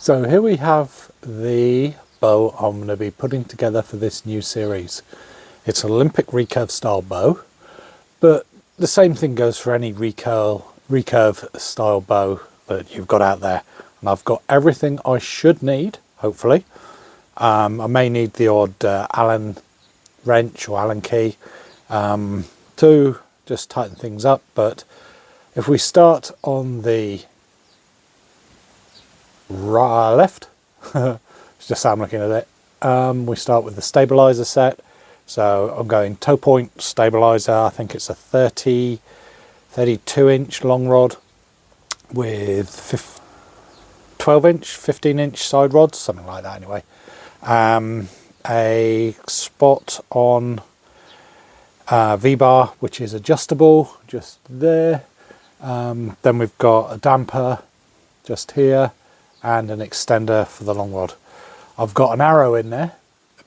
So here we have the bow I'm going to be putting together for this new series. It's an Olympic recurve style bow, but the same thing goes for any recurve style bow that you've got out there. And I've got everything I should need, hopefully. I may need the odd Allen wrench or Allen key to just tighten things up, but if we start on the left, it's just how I'm looking at it, we start with the stabilizer set. So I'm going toe point stabilizer. I think it's a 32 inch long rod with 12 inch, 15 inch side rods, something like that anyway. A spot on V-bar, which is adjustable, just there. Then we've got a damper just here and an extender for the long rod. I've got an arrow in there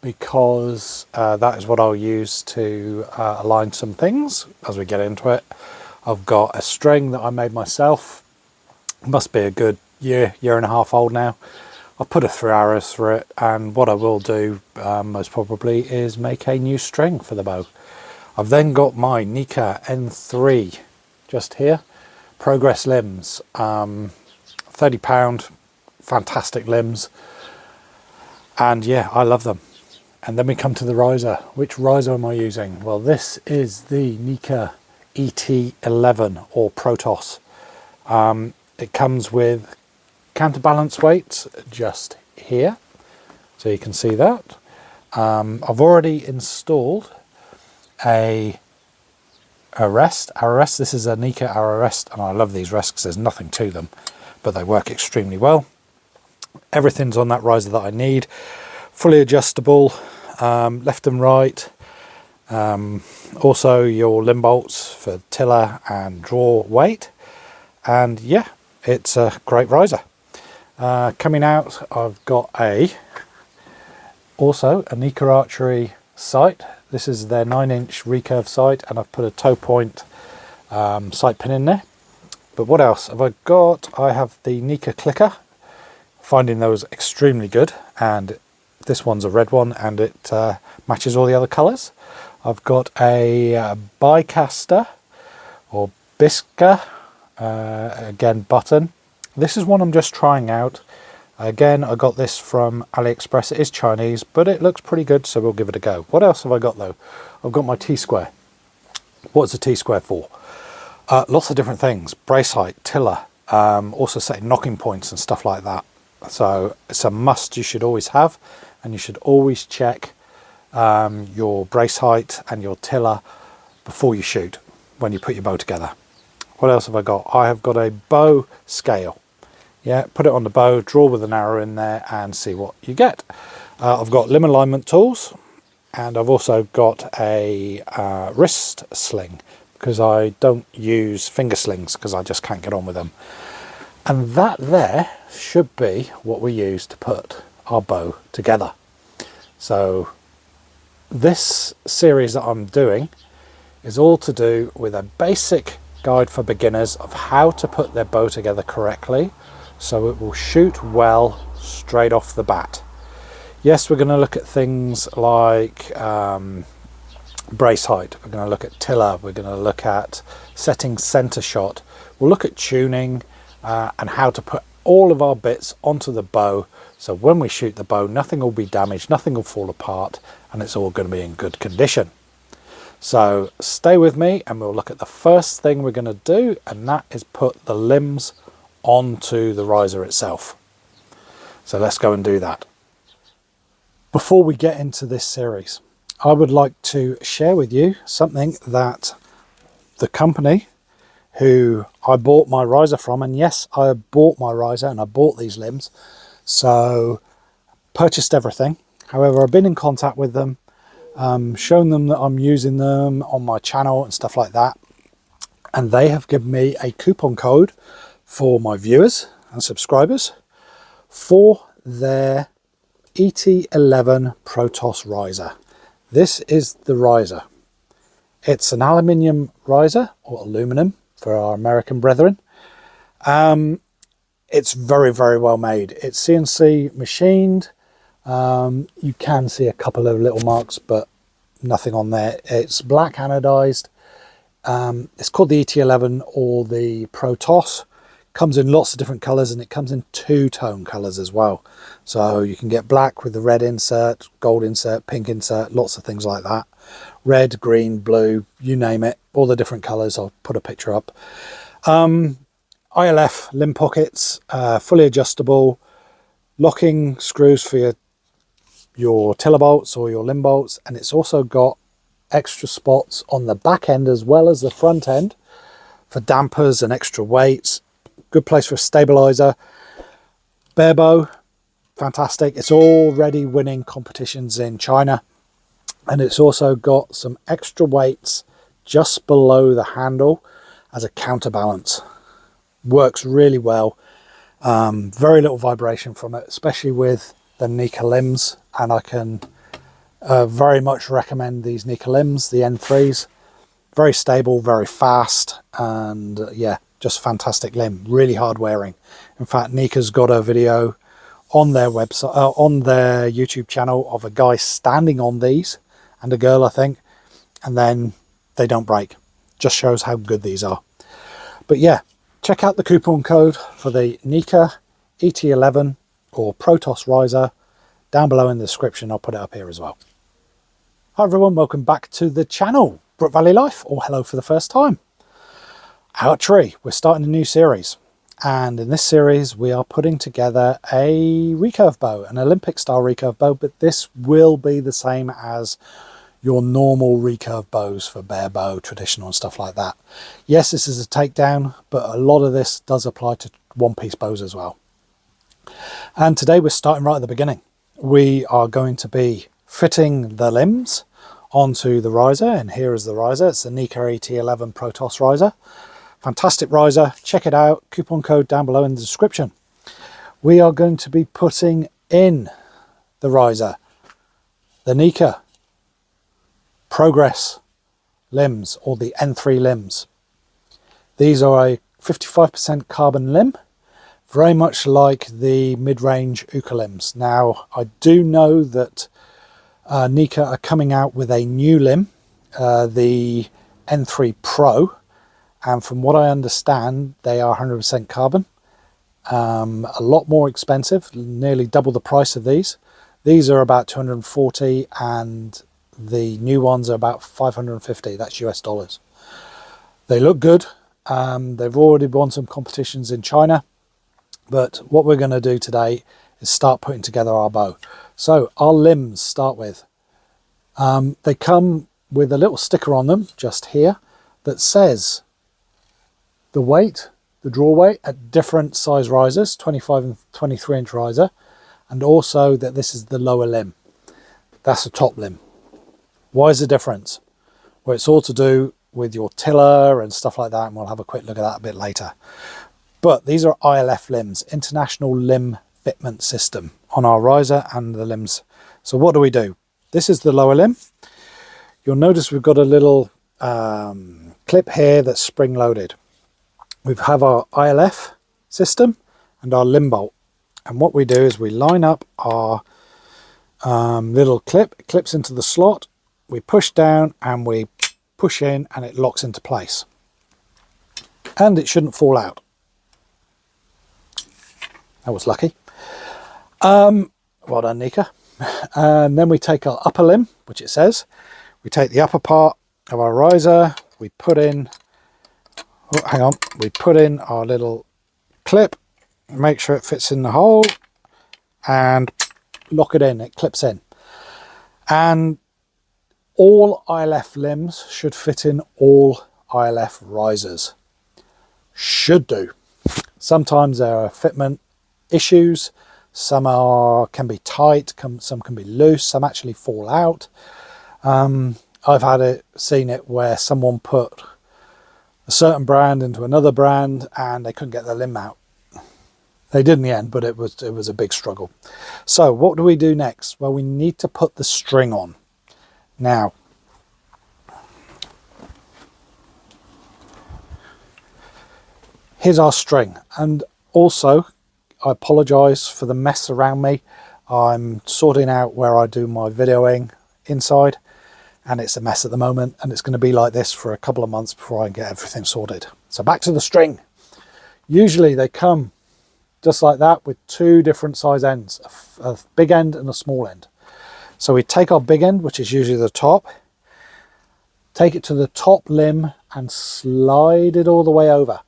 because that is what I'll use to align some things as we get into it. I've got a string that I made myself. It must be a good year and a half old now. I'll put a 3 arrows through it, and what I will do most probably is make a new string for the bow. I've then got my Nika N3 just here, Progress limbs, £30, fantastic limbs, and yeah, I love them. And then we come to the riser. Which riser am I using? Well, this is the Nika ET11 or Protos. It comes with counterbalance weights just here, so you can see that. I've already installed a rest, arrow rest. This is a Nika arrow rest, and I love these rests because there's nothing to them, but they work extremely well. Everything's on that riser that I need, fully adjustable, left and right. Also your limb bolts for tiller and draw weight, and yeah, it's a great riser. Coming out, I've got also a Nika Archery sight. This is their 9-inch recurve sight, and I've put a toe point sight pin in there. But what else have I got? I have the Nika clicker, finding those extremely good, and this one's a red one and it matches all the other colours. I've got a Bicaster or Bisca, again button. This is one I'm just trying out. Again, I got this from AliExpress. It is Chinese, but it looks pretty good, so we'll give it a go. What else have I got though? I've got my T-square. What's a T-square for? Lots of different things. Brace height, tiller, also setting knocking points and stuff like that. So it's a must you should always have, and you should always check your brace height and your tiller before you shoot when you put your bow together. What else have I got? I have got a bow scale. Yeah, put it on the bow, draw with an arrow in there and see what you get. I've got limb alignment tools, and I've also got a wrist sling because I don't use finger slings because I just can't get on with them. And that there should be what we use to put our bow together. So this series that I'm doing is all to do with a basic guide for beginners of how to put their bow together correctly, so it will shoot well straight off the bat. Yes, we're going to look at things like brace height, we're going to look at tiller, we're going to look at setting center shot, we'll look at tuning and how to put all of our bits onto the bow, so when we shoot the bow nothing will be damaged, nothing will fall apart, and it's all going to be in good condition. So stay with me and we'll look at the first thing we're going to do, and that is put the limbs onto the riser itself. So let's go and do that. Before we get into this series, I would like to share with you something that the company who I bought my riser from, and yes, I bought my riser and I bought these limbs, so purchased everything. However, I've been in contact with them, shown them that I'm using them on my channel and stuff like that, and they have given me a coupon code for my viewers and subscribers for their ET11 Protos riser. This is the riser. It's an aluminium riser, or aluminum for our American brethren. it's very, very well made. It's CNC machined. You can see a couple of little marks, but nothing on there. It's black anodized. It's called the ET11 or the Protos. Comes in lots of different colors, and it comes in two-tone colors as well. So you can get black with the red insert, gold insert, pink insert, lots of things like that. Red, green, blue, you name it, all the different colors. I'll put a picture up. ILF limb pockets, fully adjustable, locking screws for your tiller bolts or your limb bolts, and it's also got extra spots on the back end as well as the front end for dampers and extra weights. Good place for a stabilizer. Bare bow, fantastic. It's already winning competitions in China, and it's also got some extra weights just below the handle as a counterbalance. Works really well. Very little vibration from it, especially with the Nika limbs, and I can very much recommend these Nika limbs, the N3s. Very stable, very fast, and yeah, just fantastic limb. Really hard wearing. In fact, Nika's got a video on their website, on their YouTube channel, of a guy standing on these, and a girl, I think, and then they don't break. Just shows how good these are. But yeah, check out the coupon code for the Nika ET11 or Protos riser down below in the description. I'll put it up here as well. Hi everyone, welcome back to the channel, Brook Valley Life, or hello for the first time. Archery, we're starting a new series, and in this series we are putting together a recurve bow, an Olympic style recurve bow, but this will be the same as your normal recurve bows for bare bow, traditional and stuff like that. Yes, this is a takedown, but a lot of this does apply to one-piece bows as well. And today we're starting right at the beginning. We are going to be fitting the limbs onto the riser, and here is the riser. It's the Nika ET11 Protos riser. Fantastic riser, check it out. Coupon code down below in the description. We are going to be putting in the riser the Nika Progress limbs, or the N3 limbs. These are a 55% carbon limb, very much like the mid-range Uka limbs. Now, I do know that Nika are coming out with a new limb, the N3 Pro, and from what I understand, they are 100% carbon. A lot more expensive, nearly double the price of these. These are about 240, and the new ones are about 550. That's US dollars. They look good. They've already won some competitions in China, but what we're going to do today is start putting together our bow. So our limbs start with, they come with a little sticker on them just here that says the weight, the draw weight at different size risers, 25 and 23 inch riser, and also that this is the lower limb. That's the top limb. Why is the difference? Well, it's all to do with your tiller and stuff like that, and we'll have a quick look at that a bit later. But these are ILF limbs, International Limb Fitment System, on our riser and the limbs. So what do? This is the lower limb. You'll notice we've got a little clip here that's spring loaded. We have our ILF system and our limb bolt. And what we do is we line up our little clip. It clips into the slot. We push down and we push in, and it locks into place. And it shouldn't fall out. That was lucky. Well done, Nika. And then we take our upper limb, which it says. We take the upper part of our riser. We put in, oh, hang on. We put in our little clip. Make sure it fits in the hole. And lock it in. It clips in. And all ILF limbs should fit in all ILF risers. Should do. Sometimes there are fitment issues. Some can be tight, some can be loose, some actually fall out. I've seen it where someone put a certain brand into another brand and they couldn't get their limb out. They did in the end, but it was a big struggle. So what do we do next? Well, we need to put the string on. Now, here's our string, and also I apologise for the mess around me. I'm sorting out where I do my videoing inside, and it's a mess at the moment, and it's going to be like this for a couple of months before I get everything sorted. So back to the string. Usually they come just like that with two different size ends, a big end and a small end. So we take our big end, which is usually the top, take it to the top limb and slide it all the way over.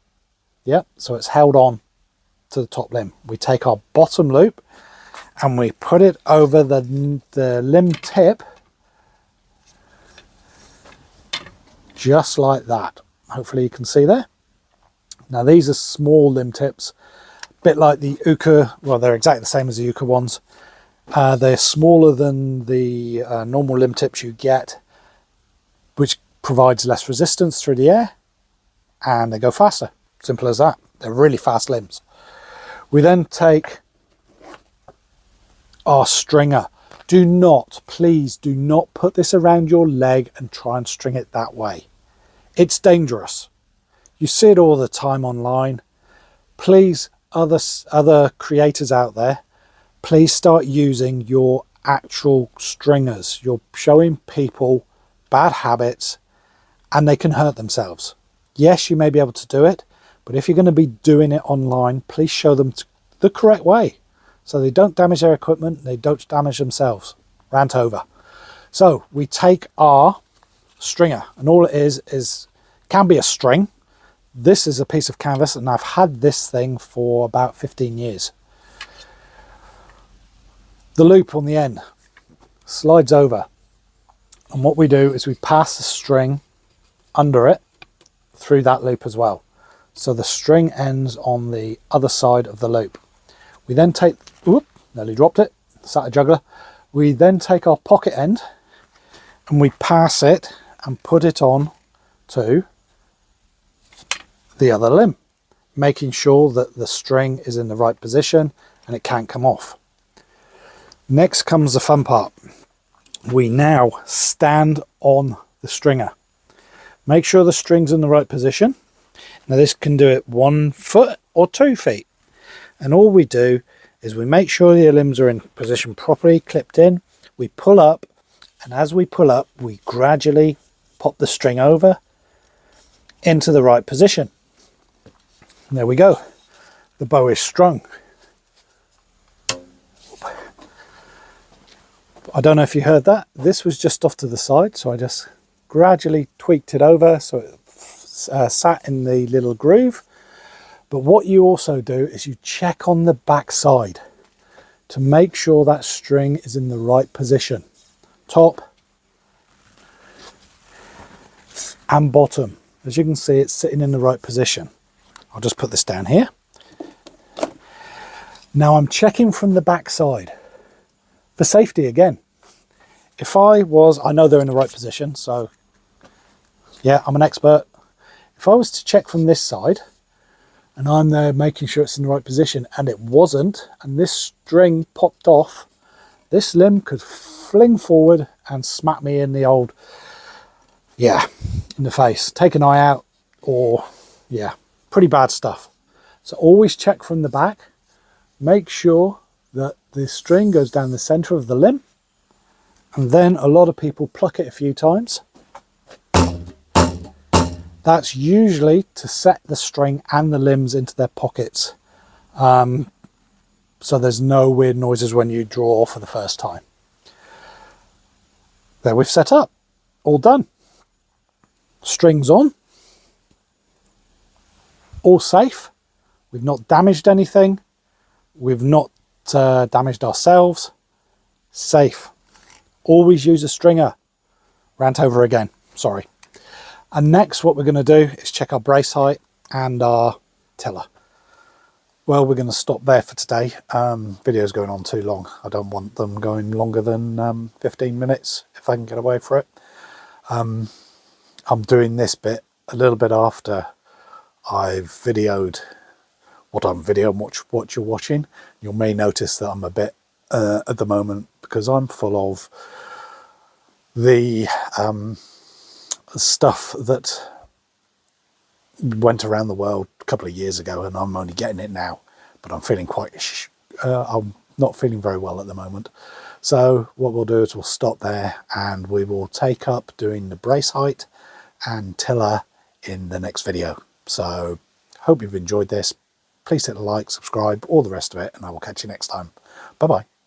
Yep, so it's held on to the top limb. We take our bottom loop and we put it over the limb tip, just like that. Hopefully you can see there. Now these are small limb tips, a bit like the Uka, well they're exactly the same as the Uka ones. They're smaller than the normal limb tips you get, which provides less resistance through the air, and they go faster. Simple as that. They're really fast limbs. We then take our stringer. Do not, please do not put this around your leg and try and string it that way. It's dangerous. You see it all the time online. Please, other creators out there, please start using your actual stringers. You're showing people bad habits and they can hurt themselves. Yes, you may be able to do it, but if you're going to be doing it online, please show them the correct way so they don't damage their equipment, they don't damage themselves. Rant over. So we take our stringer, and all it is can be a string. This is a piece of canvas, and I've had this thing for about 15 years. The loop on the end slides over, and what we do is we pass the string under it through that loop as well. So the string ends on the other side of the loop. We then take, whoop, nearly dropped it, sat a juggler. We then take our pocket end and we pass it and put it on to the other limb, making sure that the string is in the right position and it can't come off. Next comes the fun part. We now stand on the stringer. Make sure the string's in the right position. Now this can do it 1 foot or 2 feet. And all we do is we make sure the limbs are in position properly, clipped in. We pull up, and as we pull up, we gradually pop the string over into the right position. And there we go. The bow is strung. I don't know if you heard that. This was just off to the side, so I just gradually tweaked it over so it sat in the little groove. But what you also do is you check on the back side to make sure that string is in the right position, top and bottom. As you can see, it's sitting in the right position. I'll just put this down here. Now I'm checking from the back side for safety again. If I know they're in the right position, so yeah, I'm an expert. If I was to check from this side and I'm there making sure it's in the right position and it wasn't, and this string popped off, this limb could fling forward and smack me in the old, in the face, take an eye out, or pretty bad stuff. So always check from the back, make sure that the string goes down the center of the limb, and then a lot of people pluck it a few times. That's usually to set the string and the limbs into their pockets, so there's no weird noises when you draw for the first time. There we've set up, all done. Strings on, all safe. We've not damaged anything. We've not damaged ourselves. Safe. Always use a stringer. Rant over again, sorry. And next what we're going to do is check our brace height and our tiller. Well, we're going to stop there for today. Video's going on too long. I don't want them going longer than 15 minutes if I can get away for it. I'm doing this bit a little bit after I've videoed what I'm videoing, what you're watching. You may notice that I'm a bit at the moment, because I'm full of the stuff that went around the world a couple of years ago, and I'm only getting it now. but I'm feeling I'm not feeling very well at the moment. So what we'll do is we'll stop there, and we will take up doing the brace height and tiller in the next video. So hope you've enjoyed this. Please hit the like, subscribe, all the rest of it, and I will catch you next time. Bye bye.